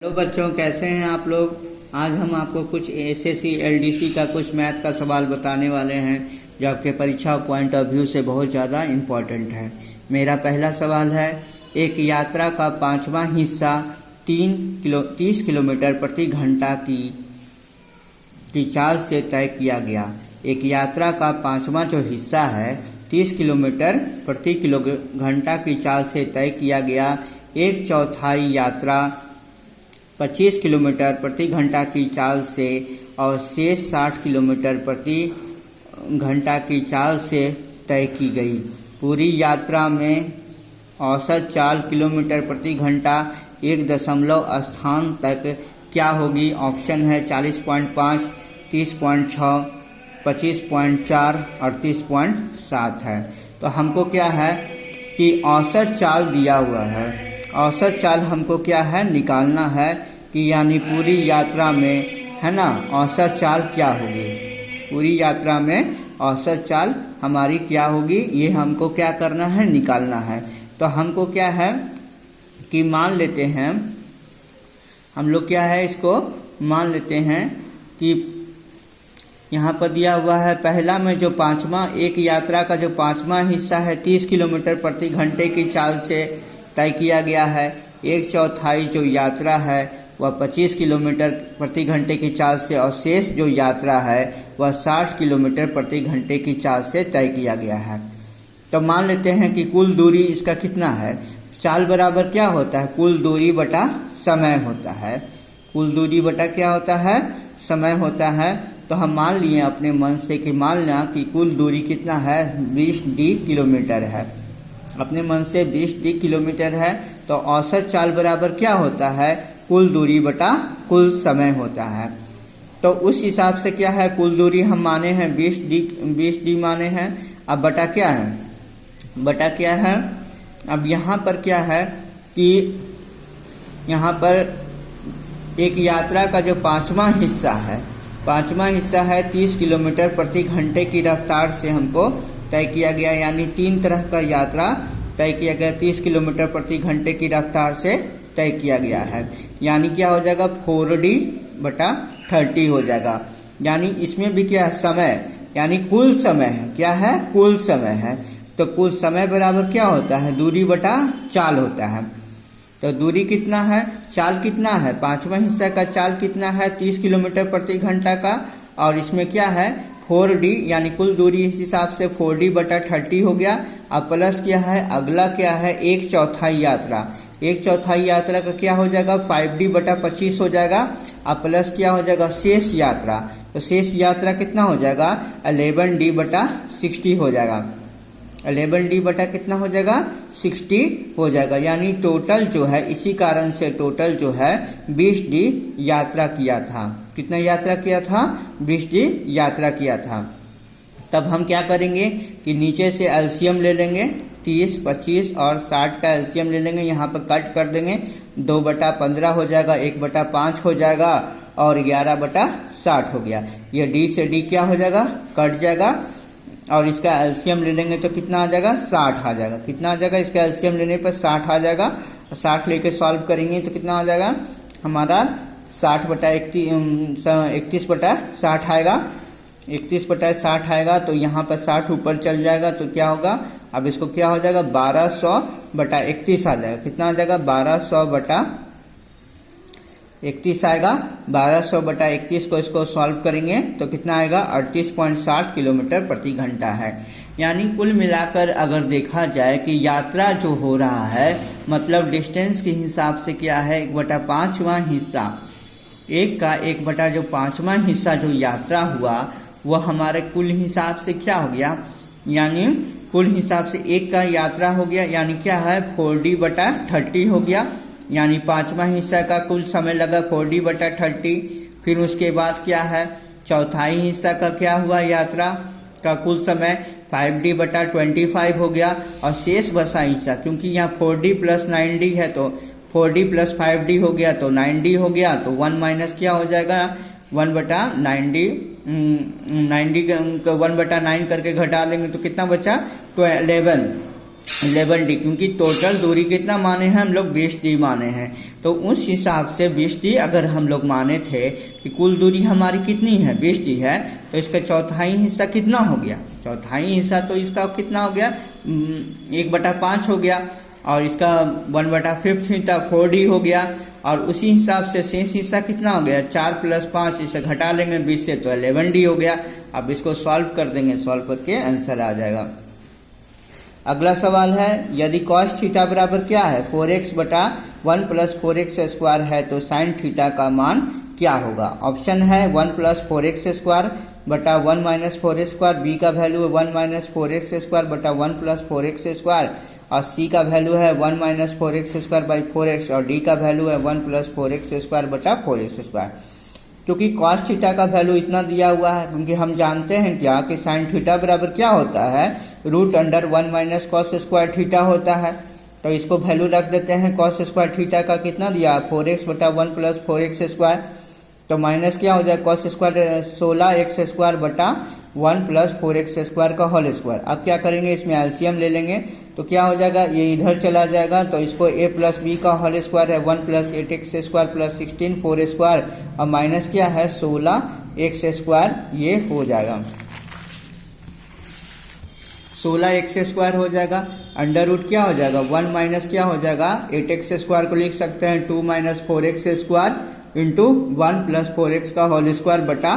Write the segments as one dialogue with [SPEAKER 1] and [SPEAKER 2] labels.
[SPEAKER 1] Hello बच्चों, कैसे हैं आप लोग। आज हम आपको कुछ एसएससी एलडीसी का कुछ मैथ का सवाल बताने वाले हैं जो आपके परीक्षा पॉइंट ऑफ व्यू से बहुत ज़्यादा इम्पोर्टेंट है। मेरा पहला सवाल है, एक यात्रा का 5वां हिस्सा 30 किलोमीटर प्रति घंटा की चाल से तय किया गया। एक यात्रा का 5वां जो हिस्सा है 30 किलोमीटर प्रति घंटा की चाल से तय किया गया। एक चौथाई यात्रा 25 किलोमीटर प्रति घंटा की चाल से और शेष 60 किलोमीटर प्रति घंटा की चाल से तय की गई। पूरी यात्रा में औसत चाल किलोमीटर प्रति घंटा 1 स्थान तक क्या होगी। ऑप्शन है 40.5, 30.6, 25.4, 38.7 है। तो हमको क्या है कि औसत चाल दिया हुआ है, औसत चाल हमको क्या है निकालना है कि यानी पूरी यात्रा में है ना औसत चाल क्या होगी। पूरी यात्रा में औसत चाल हमारी क्या होगी, ये हमको क्या करना है निकालना है। तो हमको क्या है कि मान लेते हैं हम लोग क्या है इसको मान लेते हैं कि यहाँ पर दिया हुआ है पहला में जो एक यात्रा का जो 5वां हिस्सा है 30 किलोमीटर प्रति घंटे की चाल से तय किया गया है। एक चौथाई जो यात्रा है वह 25 किलोमीटर प्रति घंटे की चाल से और शेष जो यात्रा है वह 60 किलोमीटर प्रति घंटे की चाल से तय किया गया है। तो मान लेते हैं कि कुल दूरी इसका कितना है। चाल बराबर क्या होता है, कुल दूरी बटा समय होता है। कुल दूरी बटा क्या होता है, समय होता है। तो हम मान लिए अपने मन से कि मान लें कि कुल दूरी कितना है 20d किलोमीटर है। अपने मन से 20d किलोमीटर है। तो औसत चाल बराबर क्या होता है, कुल दूरी बटा कुल समय होता है। तो उस हिसाब से क्या है, कुल दूरी हम माने हैं 20d माने हैं। अब बटा क्या है, बटा क्या है। अब यहाँ पर क्या है कि यहाँ पर एक यात्रा का जो 5वां हिस्सा है 30 किलोमीटर प्रति घंटे की रफ्तार से हमको तय किया गया। यानी 3 तरह का यात्रा तय किया गया, 30 किलोमीटर प्रति घंटे की रफ्तार से तय किया गया है। यानी क्या हो जाएगा 4d/30 हो जाएगा। यानी इसमें भी क्या है समय, यानी कुल समय है, क्या है कुल समय है। तो कुल समय बराबर क्या होता है, दूरी बटा चाल होता है। तो दूरी कितना है, चाल कितना है, 5वां हिस्सा का चाल कितना है 30 किलोमीटर प्रति घंटा का। और इसमें क्या है 4d, यानी कुल दूरी इस हिसाब से 4d/30 हो गया। अब प्लस क्या है, अगला क्या है एक चौथाई यात्रा। एक चौथाई यात्रा का क्या हो जाएगा 5d/25 हो जाएगा। अब प्लस क्या हो जाएगा शेष यात्रा। तो शेष यात्रा कितना हो जाएगा 11d/60 हो जाएगा। 11d बटा कितना हो जाएगा 60 हो जाएगा। यानी टोटल जो है, इसी कारण से टोटल जो है 20d यात्रा किया था। कितना यात्रा किया था 20d यात्रा किया था। तब हम क्या करेंगे कि नीचे से एलसीएम ले लेंगे, 30, 25 और 60 का एलसीएम ले लेंगे। यहाँ पर कट कर देंगे, 2/15 हो जाएगा, 1/5 हो जाएगा और 11/60 हो गया। ये d से d क्या हो जाएगा कट जाएगा और इसका एलसीएम ले लेंगे तो कितना आ जाएगा 60 आ जाएगा। कितना आ जाएगा, इसका एलसीएम लेने पर 60 आ जाएगा। 60 लेके सॉल्व करेंगे तो कितना आ जाएगा हमारा 31/60 आएगा। 31/60 आएगा। तो यहाँ पर 60 ऊपर चल जाएगा तो क्या होगा, अब इसको क्या हो जाएगा 1200/31 आ जाएगा। कितना आ जाएगा 1200/31 आएगा। 1200/31 को इसको सॉल्व करेंगे तो कितना आएगा 38.60 किलोमीटर प्रति घंटा है। यानी कुल मिलाकर अगर देखा जाए कि यात्रा जो हो रहा है मतलब डिस्टेंस के हिसाब से क्या है 1/5वां हिस्सा, एक का 1/5वां हिस्सा जो यात्रा हुआ वह हमारे कुल हिसाब से क्या हो गया, यानी कुल हिसाब से एक का यात्रा हो गया। यानी क्या है 4d/30 हो गया। यानी 5वां हिस्सा का कुल समय लगा 4d/30। फिर उसके बाद क्या है चौथाई हिस्सा का क्या हुआ, यात्रा का कुल समय 5d/25 हो गया। और शेष बचा हिस्सा, क्योंकि यहाँ 4d + 9d है तो 4d + 5d हो गया तो 9d हो गया। तो 1 माइनस क्या हो जाएगा 1/9d, 9d को 1/9 करके घटा लेंगे तो कितना बचा 11। 11D, क्योंकि टोटल दूरी कितना माने हैं हम लोग 20D माने हैं। तो उस हिसाब से 20D अगर हम लोग माने थे कि कुल दूरी हमारी कितनी है 20D है, तो इसका चौथाई हिस्सा कितना हो गया, चौथाई हिस्सा तो इसका कितना हो गया 1/5 हो गया, और इसका 1/5 हिस्सा 4D हो गया, और उसी हिसाब से शेष हिस्सा कितना हो गया 4 + 5, इसे घटा लेंगे 20 से तो 11D हो गया। अब इसको सॉल्व कर देंगे, सॉल्व करके आंसर आ जाएगा। अगला सवाल है, यदि cos थीटा बराबर क्या है 4x/1 + 4x² है तो sin थीटा का मान क्या होगा। ऑप्शन है 1 + 4x² बटा 1 - 4x², बी का वैल्यू है 1 - 4x² बटा 1 + 4x², और सी का वैल्यू है 1 - 4x² 4x, और डी का वैल्यू है 1 + 4x² बटा 4x²। क्योंकि cos थीटा का वैल्यू इतना दिया हुआ है, क्योंकि हम जानते हैं क्या कि sin थीटा बराबर क्या होता है √1 - cos² थीटा होता है। तो इसको वैल्यू रख देते हैं, cos² थीटा का कितना दिया 4x/1 + 4x², तो माइनस क्या हो जाए cos² 16x² बटा 1 + 4x² का होल स्क्वायर। अब क्या करेंगे, इसमें एलसीएम ले लेंगे तो क्या हो जाएगा, ये इधर चला जाएगा, तो इसको a + b का होल स्क्वायर है 1 + 8x² + 16 4x², और माइनस क्या है 16x², ये हो जाएगा 16x² हो जाएगा। अंडर रूट क्या हो जाएगा 1 माइनस क्या हो जाएगा 8x² को लिख सकते हैं 2 - 4x² इंटू 1 + 4x का होल स्क्वायर बटा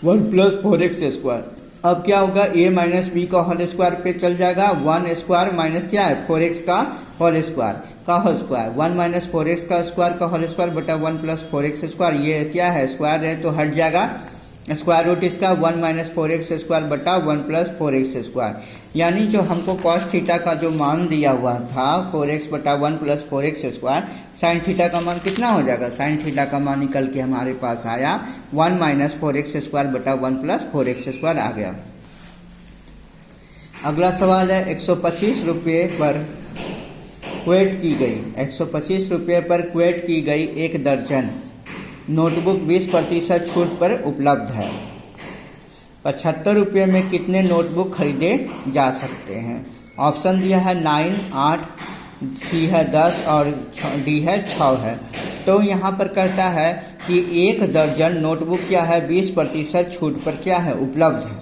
[SPEAKER 1] 1 + 4x²। अब क्या होगा a - b का होल स्क्वायर पे चल जाएगा 1² माइनस क्या है 4x का होल स्क्वायर का होल स्क्वायर, 1 - 4x का स्क्वायर का होल स्क्वायर बटा 1 + 4x², ये क्या है स्क्वायर है तो हट जाएगा, स्क्वायर रूट इसका 1 - 4x² बटा 1 + 4x²। यानी जो हमको cos थीटा का जो मान दिया हुआ था 4x बटा 1 + 4x², sin थीटा का मान कितना हो जाएगा, sin थीटा का मान निकल के हमारे पास आया 1 - 4x² बटा 1 + 4x² आ गया। अगला सवाल है 125 रुपये पर क्वेट की गई, 125 रुपये पर क्वेट की गई 1 दर्जन नोटबुक 20% छूट पर उपलब्ध है। 75 रुपये में कितने नोटबुक खरीदे जा सकते हैं। ऑप्शन दिया है 9, 8, सी है 10 और डी है 6 है। तो यहाँ पर कहता है कि 1 दर्जन नोटबुक क्या है 20% छूट पर क्या है उपलब्ध है।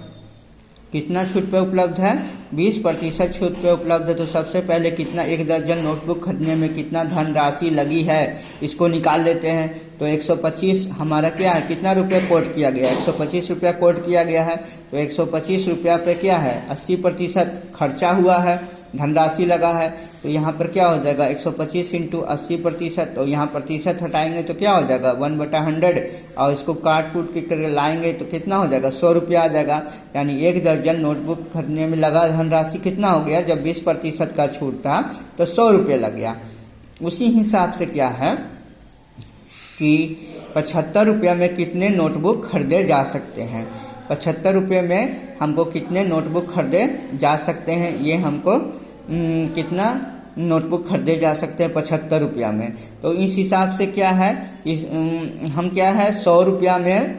[SPEAKER 1] कितना छूट पे उपलब्ध है 20% छूट पे उपलब्ध है। तो सबसे पहले कितना 1 दर्जन नोटबुक खरीदने में कितना धनराशि लगी है इसको निकाल लेते हैं। तो 125 हमारा क्या है कितना रुपया कोट किया गया 125 रुपया कोट किया गया है। तो 125 रुपया पे क्या है 80% खर्चा हुआ है, धनराशि लगा है। तो यहाँ पर क्या हो जाएगा 125 इंटू 80%। तो यहाँ प्रतिशत हटाएंगे तो क्या हो जाएगा 1/100 और इसको काट कूट के करके लाएंगे तो कितना हो जाएगा 100 रुपया आ जाएगा। यानी 1 दर्जन नोटबुक खरीदने में लगा धनराशि कितना हो गया, जब 20% का छूट था तो 100 रुपये लग गया। उसी हिसाब से क्या है कि 75 रुपये में कितने नोटबुक खरीदे जा सकते हैं। 75 रुपये में हमको कितने नोटबुक खरीदे जा सकते हैं, ये हमको कितना नोटबुक खरीदे जा सकते हैं 75 रुपया में। तो इस हिसाब से क्या है कि हम क्या है 100 रुपया में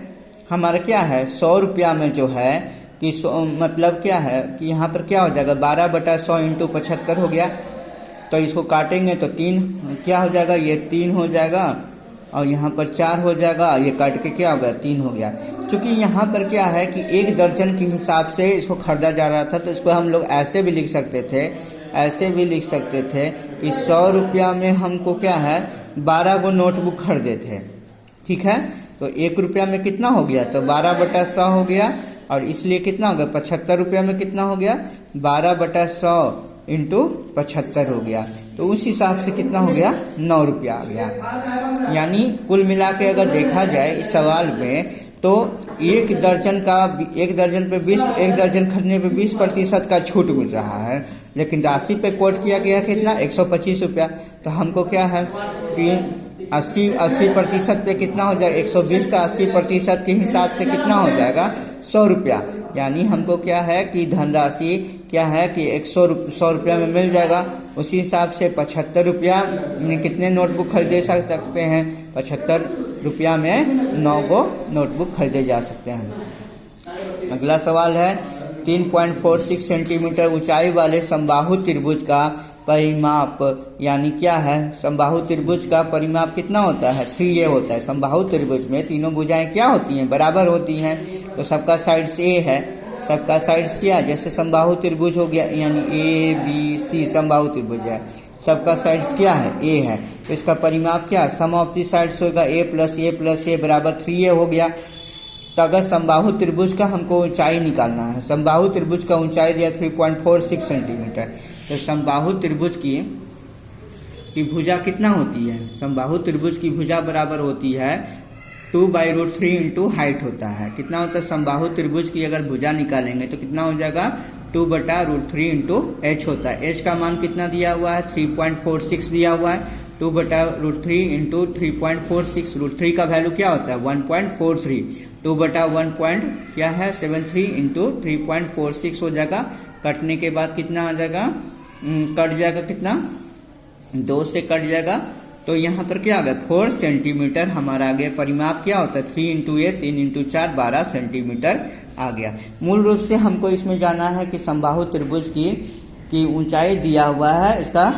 [SPEAKER 1] हमारा क्या है 100 रुपया में जो है कि मतलब क्या है कि यहाँ पर क्या हो जाएगा 12/100 इंटू 75 हो गया। तो इसको काटेंगे तो 3 क्या हो जाएगा, ये 3 हो जाएगा और यहाँ पर 4 हो जाएगा, ये काट के क्या हो गया 3 हो गया। क्योंकि यहाँ पर क्या है कि 1 दर्जन के हिसाब से इसको खरीदा जा रहा था तो इसको हम लोग ऐसे भी लिख सकते थे, ऐसे भी लिख सकते थे कि 100 रुपया में हमको क्या है 12 गो नोटबुक खरीदे थे। ठीक है, तो 1 रुपया में कितना हो गया तो 12/100 हो गया और इसलिए कितना हो गया 75 रुपया में कितना हो गया 12/100 इंटू 75 हो गया। तो उस हिसाब से कितना हो गया 9 रुपया आ गया। यानी कुल मिला के अगर देखा जाए इस सवाल में तो 1 दर्जन पे 1 दर्जन खरीदने पे 20% का छूट मिल रहा है, लेकिन राशि पे कोट किया गया कितना 125 रुपया। तो हमको क्या है कि 80% पे कितना हो जाएगा 120 का 80% के हिसाब से कितना हो जाएगा 100 रुपया। यानी हमको क्या है कि धनराशि क्या है कि 100 रुपया में मिल जाएगा। उसी हिसाब से 75 रुपया में कितने नोटबुक खरीदे सकते हैं 75 रुपया में 9 गो नोटबुक खरीदे जा सकते हैं। अगला सवाल है 3.46 सेंटीमीटर ऊंचाई वाले समबाहु त्रिभुज का परिमाप यानी क्या है, समबाहु त्रिभुज का परिमाप कितना होता है, 3a होता है। समबाहु त्रिभुज में तीनों भुजाएं क्या होती हैं, बराबर होती हैं, तो सबका साइड्स a है, सबका साइड्स क्या, जैसे समबाहु त्रिभुज हो गया यानी ए बी सी समबाहु त्रिभुज है, सबका साइड्स क्या है, a है, तो इसका परिमाप क्या, सम ऑफ दी साइड्स होगा a बराबर 3a हो गया। तो अगर समबाहु त्रिभुज का हमको ऊंचाई निकालना है, समबाहु त्रिभुज का ऊंचाई दिया 3.46 सेंटीमीटर, तो समबाहु त्रिभुज की भुजा कितना होती है, समबाहु त्रिभुज की भुजा बराबर होती है 2/√3 इंटू हाइट होता है। कितना होता है, समबाहु त्रिभुज की अगर भुजा निकालेंगे तो कितना हो जाएगा, 2/√3 इंटू एच होता है। एच का मान कितना दिया हुआ है, 3.46 दिया हुआ है, 2/√3 इंटू 3.46, √3 का वैल्यू क्या होता है 1.43, 2/1 क्या है 73 इंटू 3.46 हो जाएगा। कटने के बाद कितना आ जाएगा, कट जाएगा कितना, 2 से कट जाएगा, तो यहाँ पर क्या आ गया 4 सेंटीमीटर हमारा आ गया। परिमाप क्या होता है 3 इंटू ए 3 इंटू 4 12 सेंटीमीटर आ गया। मूल रूप से हमको इसमें जाना है कि समबाहु त्रिभुज की ऊंचाई दिया हुआ है, इसका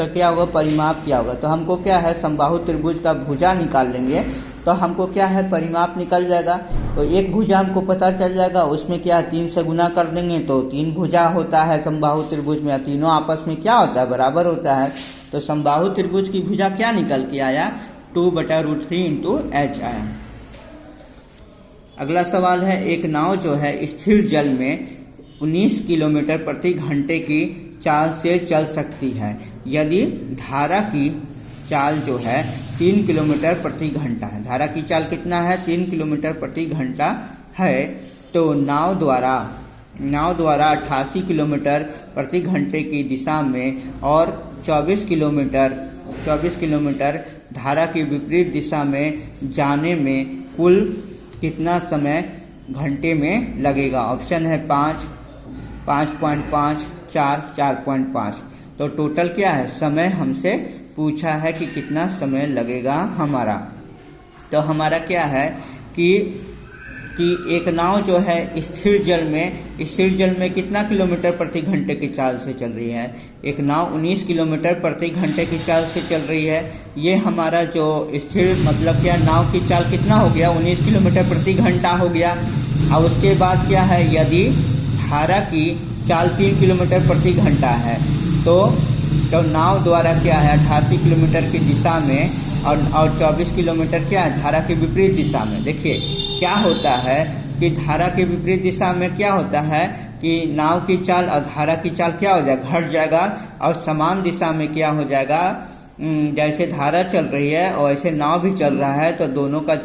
[SPEAKER 1] क्या होगा, परिमाप क्या होगा। तो हमको क्या है, समबाहु त्रिभुज का भुजा निकाल लेंगे तो हमको क्या है, परिमाप निकल जाएगा। तो एक भुजा हमको पता चल जाएगा, उसमें क्या 3 से गुना कर देंगे तो 3 भुजा होता है समबाहु त्रिभुज में, तीनों आपस में क्या होता है, बराबर होता है। तो समबाहु त्रिभुज की भुजा क्या निकल के आया, 2/√3 इंटू एच आया। अगला सवाल है, एक नाव जो है स्थिर जल में 19 किलोमीटर प्रति घंटे की चाल से चल सकती है यदि धारा की चाल जो है 3 किलोमीटर प्रति घंटा है। धारा की चाल कितना है, 3 किलोमीटर प्रति घंटा है। तो नाव द्वारा 88 किलोमीटर प्रति घंटे की दिशा में और 24 किलोमीटर धारा की विपरीत दिशा में जाने में कुल कितना समय घंटे में लगेगा। ऑप्शन है 5, 5.5, 4, 4.5। तो टोटल क्या है, समय हमसे पूछा है कि कितना समय लगेगा हमारा। तो हमारा क्या है कि एक नाव जो है स्थिर जल में कितना किलोमीटर प्रति घंटे की चाल से चल रही है। एक नाव 19 किलोमीटर प्रति घंटे की चाल से चल रही है। ये हमारा जो स्थिर मतलब क्या, नाव की चाल कितना हो गया, 19 किलोमीटर प्रति घंटा हो गया। और उसके बाद क्या है, यदि धारा की चाल 3 किलोमीटर प्रति घंटा है तो नाव द्वारा क्या है 88 किलोमीटर की दिशा में और 24 किलोमीटर क्या है धारा के विपरीत दिशा में। देखिए क्या होता है कि धारा के विपरीत दिशा में क्या होता है कि नाव की चाल और धारा की चाल क्या हो जाएगा, घट जाएगा, और समान दिशा में क्या हो जाएगा, जैसे धारा चल रही है और ऐसे नाव भी चल रहा है, तो दोनों का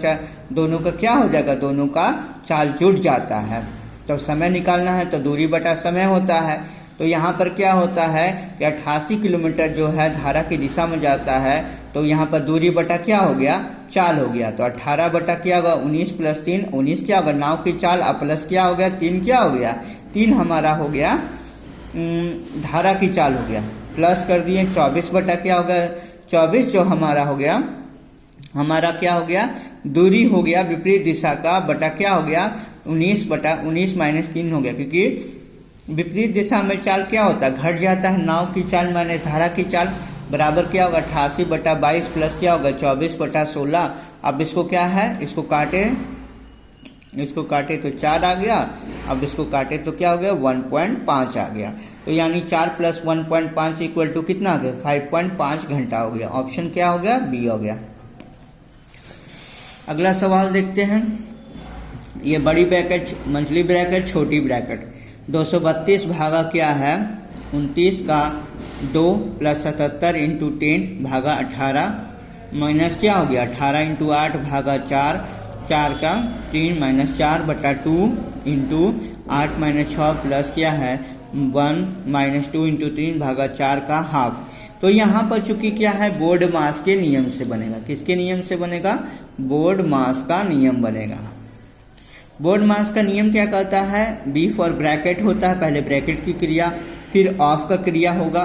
[SPEAKER 1] क्या हो जाएगा, दोनों का चाल जुड़ जाता है। तो समय निकालना है तो दूरी बटा समय होता है। तो यहाँ पर क्या होता है कि 88 किलोमीटर जो है धारा की दिशा में जाता है, तो यहाँ पर दूरी बटा क्या हो गया, चाल हो गया। तो 18 बटा क्या होगा 19 + 3, 19 क्या होगा नाव की चाल, प्लस क्या हो गया 3 क्या हो गया, 3 हमारा हो गया धारा की चाल हो गया, प्लस कर दिए 24 बटा क्या हो गया 24, जो हमारा हो गया, हमारा क्या हो गया दूरी हो गया विपरीत दिशा का, बटा क्या हो गया 19 बटा 19 - 3 हो गया, क्योंकि विपरीत दिशा में चाल क्या होता है, घट जाता है। नाव की चाल माइनस धारा की चाल बराबर क्या होगा 88 बटा 22 प्लस क्या होगा 24 बटा 16। अब इसको क्या है, इसको काटे तो 4 आ गया, अब इसको काटे तो क्या हो गया 1.5 आ गया। तो यानी 4 + 1.5 = कितना आ गया 5.5 घंटा हो गया। ऑप्शन क्या हो गया, बी हो गया। अगला सवाल देखते हैं। ये बड़ी ब्रैकेट, मंझली ब्रैकेट, छोटी ब्रैकेट। 232 भागा क्या है 29 का 2 + 77 × 10 भागा 18 माइनस क्या हो गया 18 × 8 भागा 4, 4 का 3 - 4 बटा 2 × 8 - 6 प्लस क्या है 1 - 2 × 3 भागा 4 का हाफ। तो यहाँ पर चूंकि क्या है बोर्ड मास के नियम से बनेगा। किसके नियम से बनेगा, बोर्ड मास का नियम बनेगा। बोर्ड मास का नियम क्या कहता है, बी फॉर ब्रैकेट होता है, पहले ब्रैकेट की क्रिया, फिर ऑफ का क्रिया होगा,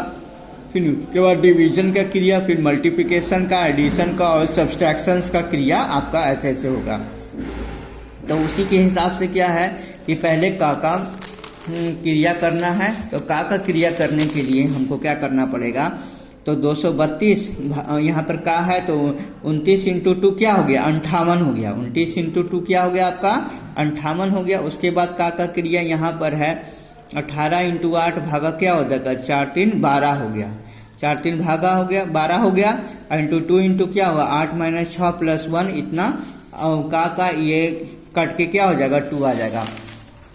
[SPEAKER 1] फिर उसके बाद डिवीजन का क्रिया, फिर मल्टीप्लिकेशन का, एडिशन का और सब्सट्रैक्शंस का क्रिया आपका ऐसे होगा। तो उसी के हिसाब से क्या है कि पहले का क्रिया करना है, तो का क्रिया करने के लिए हमको क्या करना पड़ेगा, तो 232 यहाँ पर का है तो 29 इंटू 2 क्या हो गया, 58 हो गया। 29 इंटू 2 क्या हो गया आपका, 58 हो गया। उसके बाद का क्रिया यहाँ पर है 18 इंटू 8 भागा क्या हो जाएगा, 4 3 12 हो गया। 4 3 भागा हो गया 12 हो गया, इंटू 2 इंटू क्या होगा 8 - 6 + 1 इतना का ये कट के क्या हो जाएगा 2 आ जाएगा।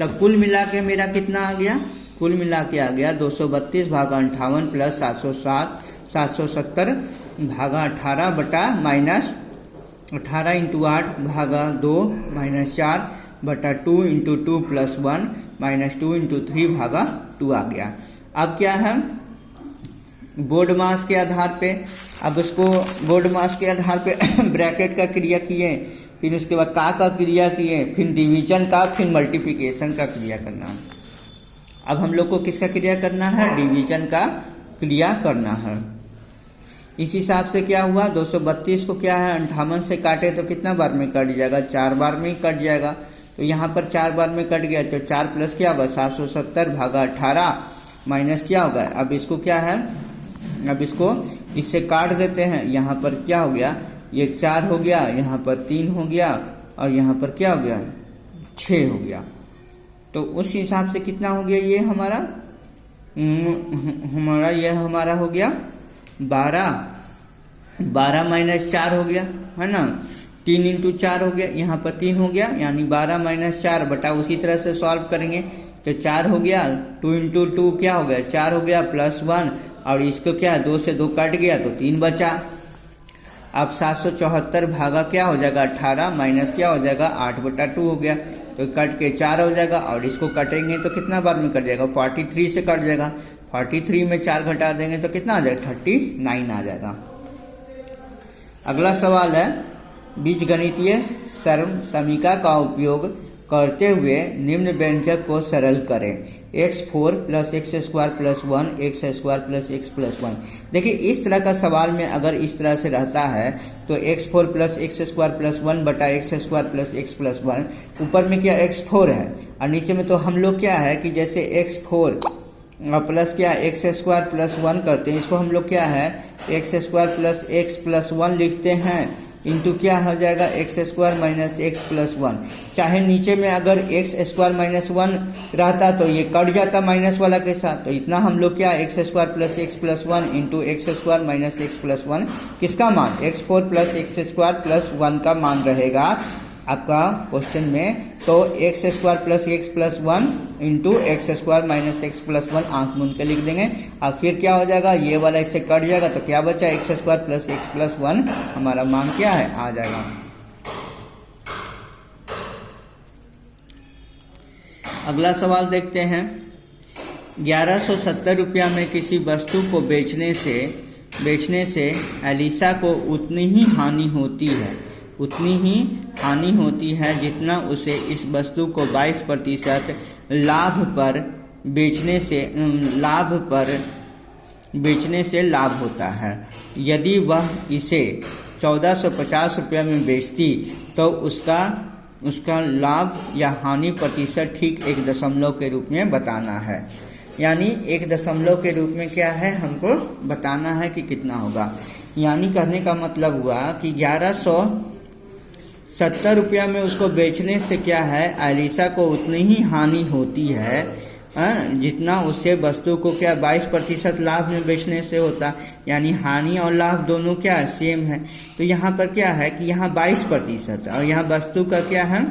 [SPEAKER 1] तब कुल मिला के मेरा कितना आ गया, कुल मिला के आ गया 232 भागा 58 प्लस 770 भागा 18 बटा -18 इंटू 8 भागा 2 -4 बटा 2 इंटू 2 + 1 -2 इंटू 3 भागा 2 आ गया। अब क्या है, बोर्ड मास के आधार पे, अब उसको बोर्ड मास के आधार पे ब्रैकेट का क्रिया किए, फिर उसके बाद का क्रिया किए, फिर डिवीजन का, फिर मल्टीप्लिकेशन का क्रिया करना। अब हम लोग को किसका क्रिया करना है, डिवीजन का क्रिया करना है। इस हिसाब से क्या हुआ, 232 को क्या है 58 से काटे तो कितना बार में कट जाएगा, 4 बार में ही कट जाएगा। तो यहाँ पर 4 बार में कट गया, तो 4 प्लस क्या होगा 770 भागा 18 माइनस क्या होगा, अब इसको क्या है, अब इसको इससे काट देते हैं। यहाँ पर क्या हो गया, ये 4 हो गया, यहाँ पर 3 हो गया, और यहाँ पर क्या हो गया 6 हो गया। तो उस हिसाब से कितना हो गया, ये हमारा हमारा हो गया 12 - 4 हो गया, है ना, 3 इंटू 4 हो गया, यहाँ पर 3 हो गया, यानी 12 - 4 बटा उसी तरह से सॉल्व करेंगे तो 4 हो गया, 2 इंटू 2 क्या हो गया 4 हो गया प्लस 1, और इसको क्या 2 से 2 कट गया तो 3 बचा। अब 774 भागा क्या हो जाएगा 18 माइनस क्या हो जाएगा 8/2 हो गया, तो कट के 4 हो जाएगा, और इसको कटेंगे तो कितना बार में कट जाएगा 43 से कट जाएगा। 43 में 4 घटा देंगे तो कितना आ जाएगा 39 आ जाएगा। अगला सवाल है, बीजगणितीय समीका का उपयोग करते हुए निम्न व्यंजक को सरल करें। x4 + x² + 1 x² + x + 1। देखिए इस तरह का सवाल में अगर इस तरह से रहता है तो x4 + x² + 1 बटा x² + x + 1, ऊपर में क्या x4 है और नीचे में तो हम लोग क्या है कि जैसे x4 प्लस क्या x² + 1 करते हैं, इसको हम लोग क्या है x² + x + 1 लिखते हैं, इंटू क्या हो जाएगा x² - x + 1। चाहे नीचे में अगर x² - 1 रहता तो ये कट जाता माइनस वाला के साथ, तो इतना हम लोग क्या x² + x + 1 into x² - x + 1 किसका मान x4 + x² + 1 का मान रहेगा आपका क्वेश्चन में। तो x² + x + 1 into x² - x + 1 आंख मूंद के लिख देंगे, और फिर क्या हो जाएगा ये वाला इससे कट जाएगा तो क्या बचा x² + x + 1 हमारा मान क्या है आ जाएगा। अगला सवाल देखते हैं, 1170 रुपया में किसी वस्तु को बेचने से एलिसा को उतनी ही हानि होती है जितना उसे इस वस्तु को 22% लाभ पर बेचने से लाभ होता है। यदि वह इसे 1450 रुपया में बेचती तो उसका लाभ या हानि प्रतिशत ठीक 1 दशमलव के रूप में बताना है। यानी 1 दशमलव के रूप में क्या है हमको बताना है कि कितना होगा। यानी कहने का मतलब हुआ कि 1170 रुपया में उसको बेचने से क्या है एलिसा को उतनी ही हानि होती है जितना उससे वस्तु को क्या 22% लाभ में बेचने से होता। यानी हानि और लाभ दोनों क्या है सेम है। तो यहाँ पर क्या है कि यहाँ 22% और यहाँ वस्तु का क्या है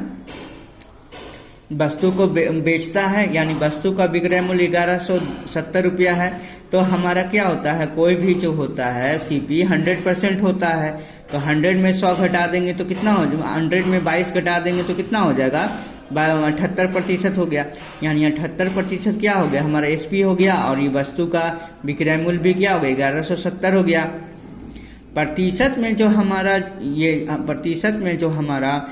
[SPEAKER 1] वस्तु को बेचता है, यानी वस्तु का विक्रय मूल्य 1170 रुपया है। तो हमारा क्या होता है कोई भी जो होता है CP 100% होता है, तो 100 में 100 घटा देंगे तो कितना हो जाएगा, 100 में 22 घटा देंगे तो कितना हो जाएगा 78% हो गया। यानी 78% क्या हो गया हमारा SP हो गया, और ये वस्तु का विक्रय मूल्य भी क्या हो गया 1170 हो गया। प्रतिशत में जो हमारा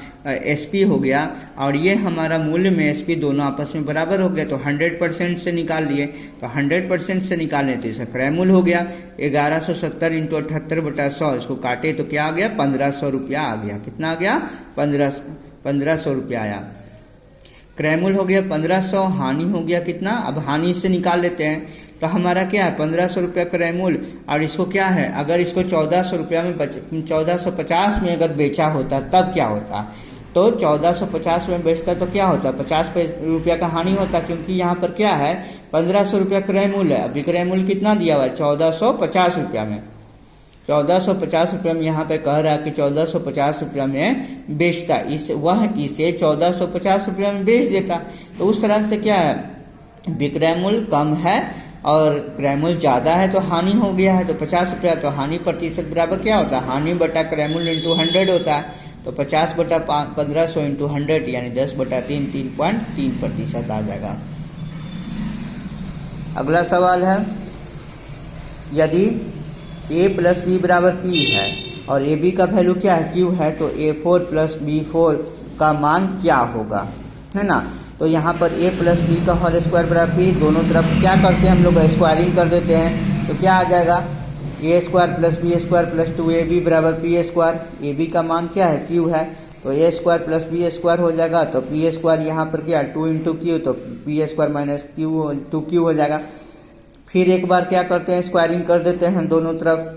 [SPEAKER 1] SP हो गया और ये हमारा मूल्य में SP दोनों आपस में बराबर हो गया, तो 100% से निकाल लिए, तो 100% से निकालने तो इसका क्रय मूल्य हो गया 1170 इंटू 78/100, इसको काटे तो क्या आ गया 1500 रुपया आ गया। कितना आ गया 1500 रुपया आया। क्रयमूल्य हो गया 1500, हानि हो गया कितना, अब हानि से निकाल लेते हैं। तो हमारा क्या है 1500 रुपया क्रयमूल्य, और इसको क्या है अगर इसको 1400 रुपया में 1450 में अगर बेचा होता तब क्या होता, तो 1450 में बेचता तो क्या होता 50 रुपया का हानि होता, क्योंकि यहाँ पर क्या है 1500 रुपया क्रयमूल्य है। अभी क्रयमूल्य कितना दिया हुआ है 1450 रुपया में, 1450 रुपये में यहाँ पे कह रहा है कि 1450 रुपया में बेचता, इसे 1450 रुपया में बेच देता। तो उस तरह से क्या है विक्रय मूल्य कम है और क्रय मूल्य ज़्यादा है तो हानि हो गया है। तो 50 रुपया, तो हानि प्रतिशत बराबर क्या होता है, हानि बटा क्रय मूल्य इंटू 100 होता है। तो 50 बटा 1500 इंटू 100 यानी 10 बटा 3, 3.3% आ जाएगा। अगला सवाल है, यदि a प्लस बी बराबर p है और ए बी का वैल्यू क्या है q है, तो a4 प्लस b4 का मान क्या होगा, है ना। तो यहाँ पर a प्लस बी का होल स्क्वायर बराबर p, दोनों तरफ क्या करते हैं हम लोग स्क्वायरिंग कर देते हैं। तो क्या आ जाएगा a square plus b square plus 2ab बराबर p स्क्वायर। ए बी का मान क्या है q है, तो a square plus b square हो जाएगा, तो p स्क्वायर यहाँ पर क्या 2 इंटू क्यू, तो p square minus q 2q हो जाएगा। फिर एक बार क्या करते हैं स्क्वायरिंग कर देते हैं दोनों तरफ,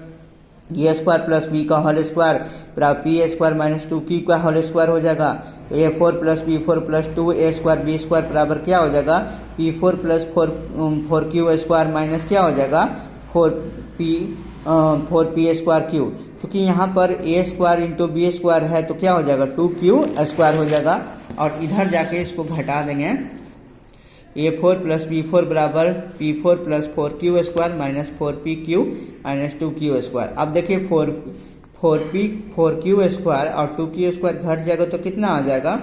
[SPEAKER 1] ए स्क्वायर प्लस बी का होल स्क्वायर बराबर पी स्क्वायर माइनस 2q का होल स्क्वायर हो जाएगा। तो a4 plus b4 plus 2a square b square बराबर क्या हो जाएगा p4 plus 4q square minus क्या हो जाएगा 4p स्क्वायर क्यू, क्योंकि यहाँ पर a square into b square है तो क्या हो जाएगा 2q स्क्वायर हो जाएगा। और इधर जाके इसको घटा देंगे, a4 प्लस b4 बराबर p4 plus 4q square minus 4pq minus 2q square. अब देखिए 4q स्क्वायर और 2q स्क्वायर घट जाएगा तो कितना आ जाएगा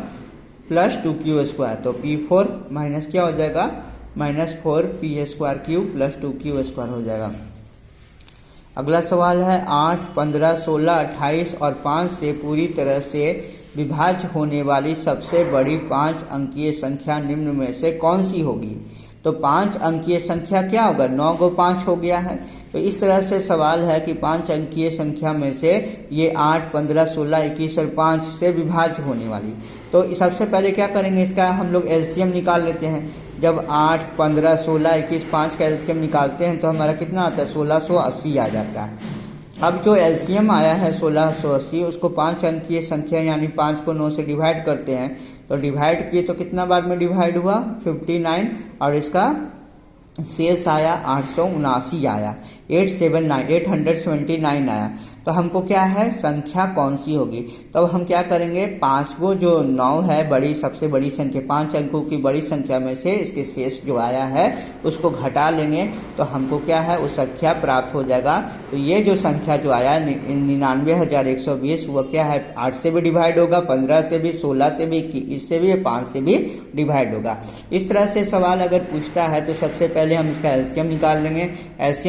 [SPEAKER 1] प्लस 2q स्क्वायर, तो p4 माइनस क्या हो जाएगा minus 4p square Q plus 2q square हो जाएगा। अगला सवाल है 8, 15, 16, 28 और 5 से पूरी तरह से विभाज्य होने वाली सबसे बड़ी 5 अंकीय संख्या निम्न में से कौन सी होगी। तो 5 अंकीय संख्या क्या होगा 9 को 5 हो गया है। तो इस तरह से सवाल है कि 5 अंकीय संख्या में से ये 8, 15, 16, 21 और 5 से विभाज्य होने वाली। तो सबसे पहले क्या करेंगे इसका हम लोग एलसीएम निकाल लेते हैं। जब 8, 15, 16, 21, 5 का एलसीएम निकालते हैं तो हमारा कितना आता है 1680 आ जाता है। अब जो एलसीएम आया है 1680 उसको 5 अंकीय संख्या यानी 5 को 9 से डिवाइड करते हैं, तो डिवाइड किए तो कितना बार में डिवाइड हुआ 59 और इसका शेष आया 879 आया 879 आया। तो हमको क्या है संख्या कौन सी होगी, तब हम क्या करेंगे 5 को जो 9 है बड़ी सबसे बड़ी संख्या 5 अंकों की बड़ी संख्या में से इसके शेष जो आया है उसको घटा लेंगे तो हमको क्या है उस संख्या प्राप्त हो जाएगा। तो ये जो संख्या जो आया 99,120 वो क्या है 8 से भी डिवाइड होगा, 15 से भी, 16 से भी, 21 से भी, 5 से भी डिवाइड होगा। इस तरह से सवाल अगर पूछता है तो सबसे पहले हम इसका एलसीएम निकाल लेंगे। एलसीएम